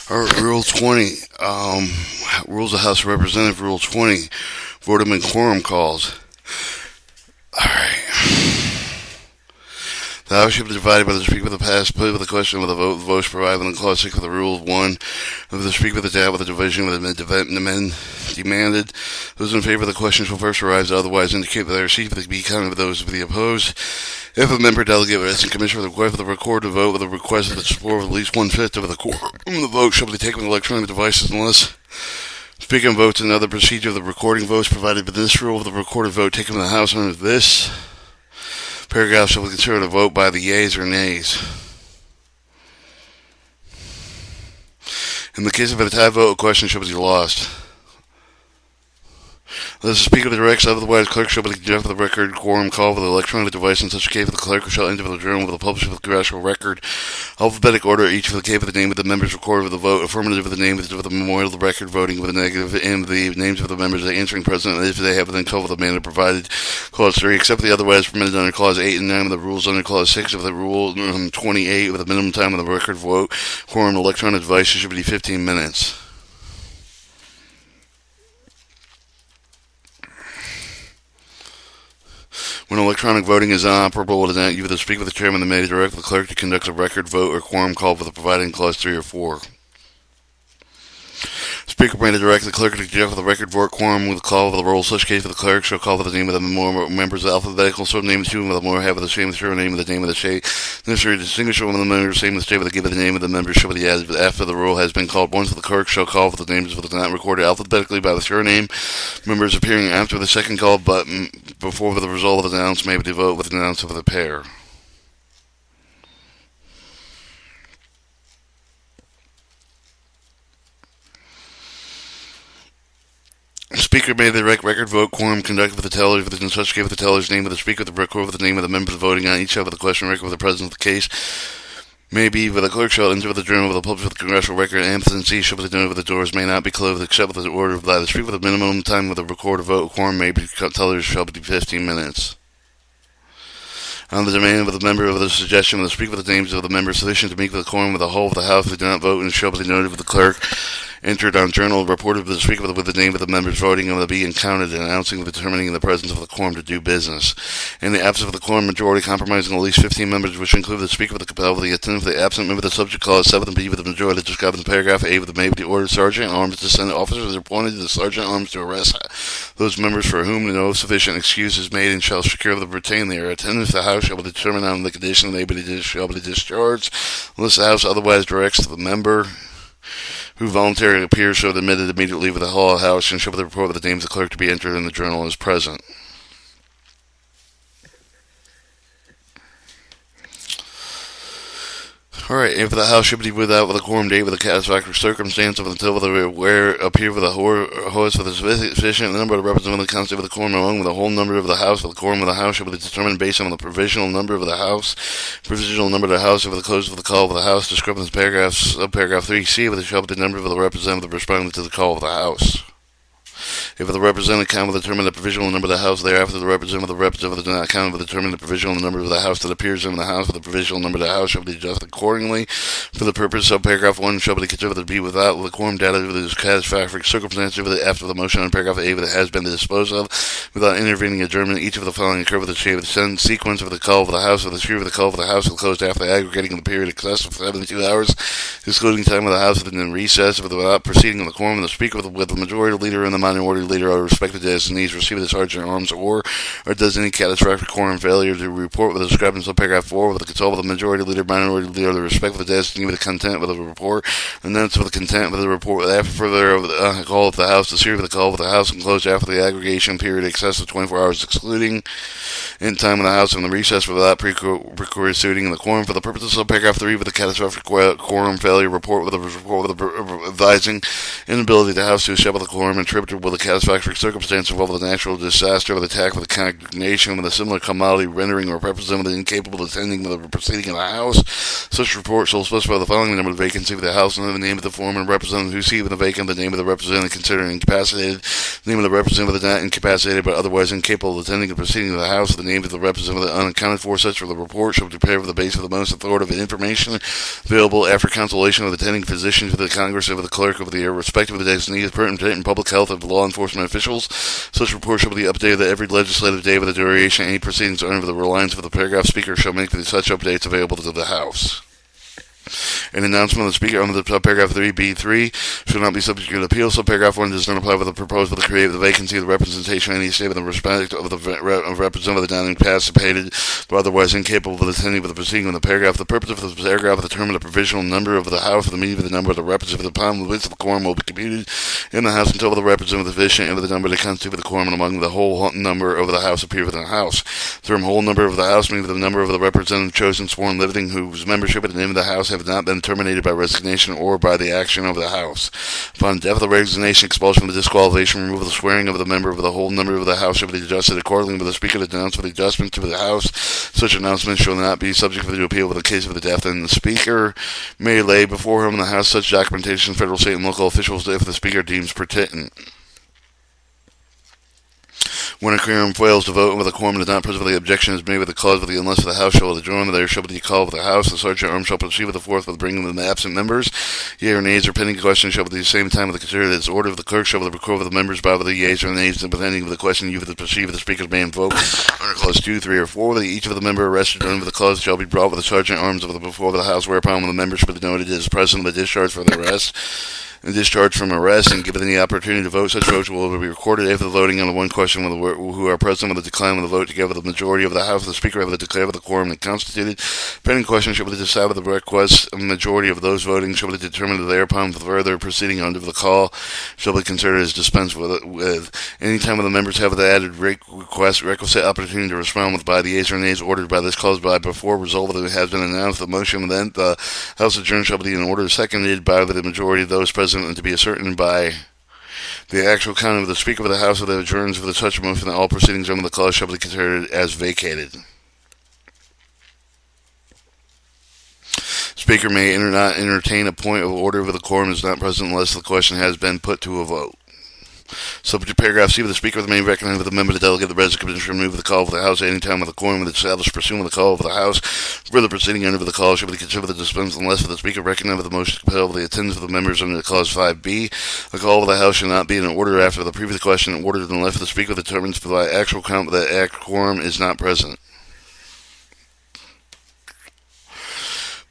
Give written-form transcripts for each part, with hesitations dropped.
All right, Rule 20. Rules of House of Representatives, Rule 20. Votum and quorum calls. All right. The House shall be divided by the Speaker of the past, put with the question with a vote. The votes provided in Clause 6 of the Rule 1 of the Speaker of the doubt with the division with the demanded. Those in favor of the question shall first arise, otherwise indicate that they receive to be counted with those to be opposed. If a member, delegate, or assistant commissioner with a request for the recorded vote with a request of the support of at least one-fifth of the quorum, the vote shall be taken with electronic devices unless Speaker votes another procedure of the recording votes provided by this rule. The recorded vote taken in the House under this paragraph shall be considered a vote by the yeas or nays. In the case of a tie vote, a question shall be lost. Unless the Speaker directs, otherwise, clerk shall be conduct the record quorum call with an electronic device. In such a case, the clerk shall enter the journal with the publisher of the congressional record, alphabetic order, each for the case of the name of the members recorded with the vote, affirmative of the name of the memorial of the record, voting with a negative, and the names of the members of the answering president, if they have been called with the manner provided. Clause 3, except the otherwise permitted under Clause 8 and 9 of the rules under Clause 6 of the Rule 28, with a minimum time of the record vote, quorum electronic devices should be 15 minutes. When electronic voting is inoperable, it is either the Speaker of the Chairman that may direct the clerk to conduct a record vote or quorum call for the providing Clause 3 or 4. Speaker may direct the clerk to conduct the record vote quorum with a call of the roll. Such case, for the clerk shall call for the name of the more members of the alphabetical sort name of two with the more have the same sure name of the name of the state. Necessary to distinguish one of the members, same of the state with the give of the name of the members shall be added after the roll has been called. Once the clerk shall call for the names of the not recorded alphabetically by the surname members appearing after the second call button before the result of the announce may be voted with an announce of the pair. Speaker may direct record vote quorum conducted with the teller within such case with the teller's name of the speaker, the record with the name of the members voting on each of the question record with the president of the case. May be with the clerk shall enter with the journal with the publisher of the congressional record, and C shall be denoted with the doors may not be closed except with the order of the speaker with the minimum time with the recorded vote quorum may be tellers shall be 15 minutes. On the demand of the member of the suggestion of the speaker with the names of the members sufficient to meet the quorum of the whole of the House who do not vote and shall be noted with the clerk entered on journal reported to the speaker with the name of the members voting and will be counted and announcing and determining the presence of the quorum to do business. In the absence of the quorum majority comprising at least 15 members, which include the speaker with the compelled with the attendance of the absent member, the subject clause 7 and B with the majority described in paragraph A with the may be the order sergeant arms to send officers appointed to the sergeant arms to arrest those members for whom no sufficient excuse is made and shall secure the retain their attendance. The House shall be determined on the condition they shall be discharged unless the House otherwise directs the member who voluntarily appears so admitted immediately with the whole House and shall be the report with the names of the clerk to be entered in the journal as present. Alright, if the House should be without with a quorum date with a satisfactory circumstance of until the where appear with a host with a sufficient number of representatives of the Constitution with a quorum along with the whole number of the House, with the quorum of the House shall be determined based on the provisional number of the House, provisional number of the House, over the close of the call of the House, described in paragraph 3C, with the shall be the number of the representative responding to the call of the House. If the representative count will determine the provisional number of the House, thereafter the representative do not count will determine the provisional number of the House that appears in the House, with the provisional number of the House shall be adjusted accordingly. For the purpose of paragraph 1 shall be considered to be without the quorum data with the satisfactory circumstance after the motion on paragraph A that has been disposed of, without intervening adjournment. Each of the following occur with the shape of the sequence of the call of the House, with the speaker of the call of the House will close after the aggregating of the period excess of 72 hours, excluding time of the House within recess, without proceeding of the quorum of the speaker with the majority leader and the minority leader are respective designees receive the sergeant arms or does any catastrophic quorum failure to report with the discrepancy of paragraph 4 with the consult of the majority leader, minority leader, the respective designee with the content with the report, and then with the content with the report after further of the call of the House, the series of the call of the House and close after the aggregation period excess of 24 hours excluding in time of the House and the recess without precursoring the quorum for the purposes of paragraph 3 with the catastrophic quorum failure report with the advising inability of the House to establish the quorum attributable with the satisfactory circumstance involving a natural disaster or the attack with a congregation with a similar commodity rendering or representative incapable of attending the proceeding of the House. Such report shall specify the following: number of vacancy of the House, and the name of the former representative who seated the vacant, the name of the representative considered incapacitated, the name of the representative not incapacitated but otherwise incapable of attending the proceeding of the House, the name of the representative unaccounted for. Such for the report shall be prepared for the basis of the most authoritative information available after consultation with attending physicians of the Congress and with the clerk of the respective designees pertinent in public health of law enforcement officials. Such report shall be updated at every legislative day with the duration any proceedings under the reliance of the paragraph. Speaker shall make such updates available to the House. An announcement of the Speaker on the paragraph 3B3 shall not be subject to appeal. So paragraph 1 does not apply with the proposal to create the vacancy of the representation of any state with respect of the representative not incapacitated but otherwise incapable of attending with the proceeding of the paragraph. The purpose of the paragraph is to determine the provisional number of the House, the meaning of the number of the representative upon which the quorum will be computed in the House until the representative sufficient and the number to constitute the quorum, and among the whole number of the House appear within the House. The term whole number of the House means the number of the representative chosen, sworn, living, whose membership at the name of the House have not been terminated by resignation or by the action of the House. Upon death of the resignation, expulsion, the disqualification, removal, the swearing of the member of the whole number of the House shall be adjusted accordingly with the Speaker to denounce for the adjustment to the House. Such announcement shall not be subject to appeal with the case of the death, and the Speaker may lay before him in the House such documentation federal, state, and local officials if the Speaker deems pertinent. When a quorum fails to vote and with a quorum is not present, the objection is made with the clause of the unless the House shall adjourn, there shall be a call of the House. The sergeant arm shall proceed with the fourth with bringing the absent members. Yea or nays or pending questions shall be at the same time with the considered as order of the clerk shall be the record of the members by the yeas or nays and pending with the question you with the proceed with the Speaker's may invoke under clause 2, 3, or 4. Each of the member arrested under the clause shall be brought with the sergeant arms of the before the House, whereupon when the member shall be noted as present with discharge for the arrest and discharged from arrest and given the opportunity to vote. Such votes will be recorded after the voting on the one question who are present with the decline with the vote together with the majority of the House. The Speaker will declare with the quorum constituted. Pending question shall be decided with the request of the majority of those voting shall be determined thereupon for further proceeding under the call shall be considered as dispensed with. Any time when the members have the added requisite opportunity to respond with by the yeas or nays ordered by this clause by before resolved that has been announced, the motion then the House adjourned shall be in order seconded by the majority of those present and to be ascertained by the actual count of the Speaker of the House of the adjourns for such a motion that all proceedings under the clause shall be considered as vacated. Speaker may not entertain a point of order if the quorum is not present unless the question has been put to a vote. Subject to paragraph C, the Speaker of the main recognized with the member to delegate the resignation to remove the call of the House at any time with the quorum with established pursuant to the call of the House. Further proceeding under the call shall be considered the dispense unless for the Speaker recognized with the motion to compel the attendance of the members under clause 5B. The call of the House shall not be in order after the previous question ordered unless the Speaker determines by actual count that the quorum is not present.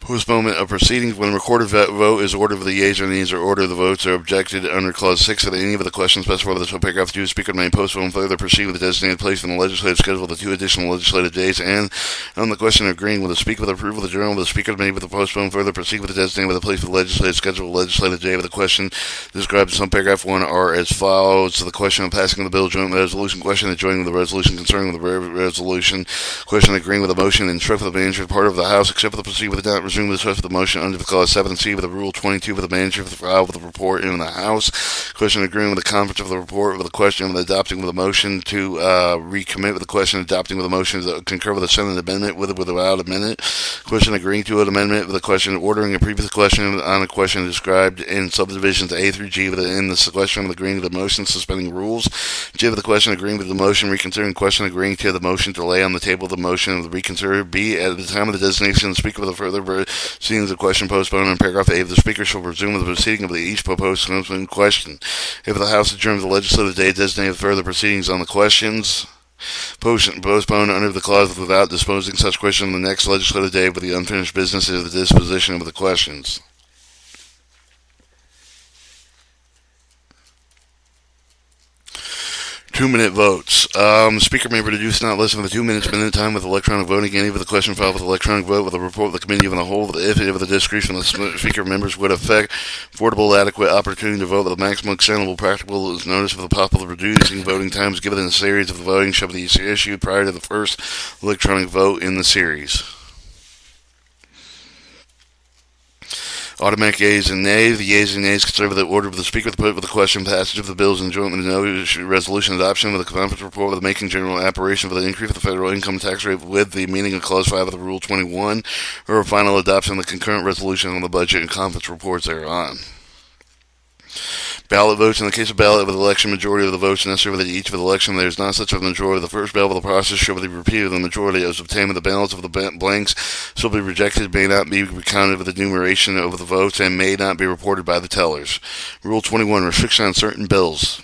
Postponement of proceedings. When a recorded vote is ordered for the yeas or nays or order the votes are objected under clause 6 of any of the questions specified with the paragraph 2, the Speaker may postpone further proceed with the designated place in the legislative schedule the 2 additional legislative days, and on the question agreeing with the Speaker with approval of the journal, the Speaker may with the postpone further proceed with the designated with the place of the legislative schedule legislative day with the question described in some paragraph 1 are as follows. So the question of passing of the bill joint resolution, question adjoining the resolution concerning the resolution, question agreeing with the motion, instruct for the manager part of the House except for the proceed with the not resume the rest of the motion under the clause 7C with the rule 22 with the manager file with the report in the House. Question agreeing with the conference of the report with the question of adopting with the motion to recommit with the question adopting with the motion to concur with the Senate amendment with or without amendment. Question agreeing to an amendment with the question ordering a previous question on a question described in subdivisions A through G in the question of agreeing to the motion suspending rules. J with the question agreeing with the motion reconsidering question agreeing to the motion to lay on the table the motion of the reconsider. B at the time of the designation the Speaker with a further proceedings of question postponed in paragraph 8, the Speaker shall resume with the proceeding of each proposed question. If the House adjourns the legislative day designated further proceedings on the questions postponed under the clause without disposing such question on the next legislative day with the unfinished business is the disposition of the questions. Two-minute votes. Speaker may reduce not less than 2 minutes minute time with electronic voting. Any of the question filed with electronic vote with a report of the committee of the whole, if the discretion of the Speaker members would affect affordable adequate opportunity to vote with the maximum extendable practical notice of the possible reducing voting times given in a series of the voting shall be issued prior to the first electronic vote in the series. Automatic yeas and nays. The yeas and nays consider the order of the speaker to put with the question passage of the bills and joint with no resolution adoption with a conference report with making general apparation for the increase of the federal income tax rate with the meaning of Clause 5 of the Rule 21 or a final adoption of the concurrent resolution on the budget and conference reports thereon. Ballot votes. In the case of ballot of the election, majority of the votes necessary for each of the election, there is not such a majority of the first ballot of the process shall be repeated. The majority as obtained with the balance of the blanks shall be rejected, may not be recounted with the numeration of the votes, and may not be reported by the tellers. Rule 21, restriction on certain bills.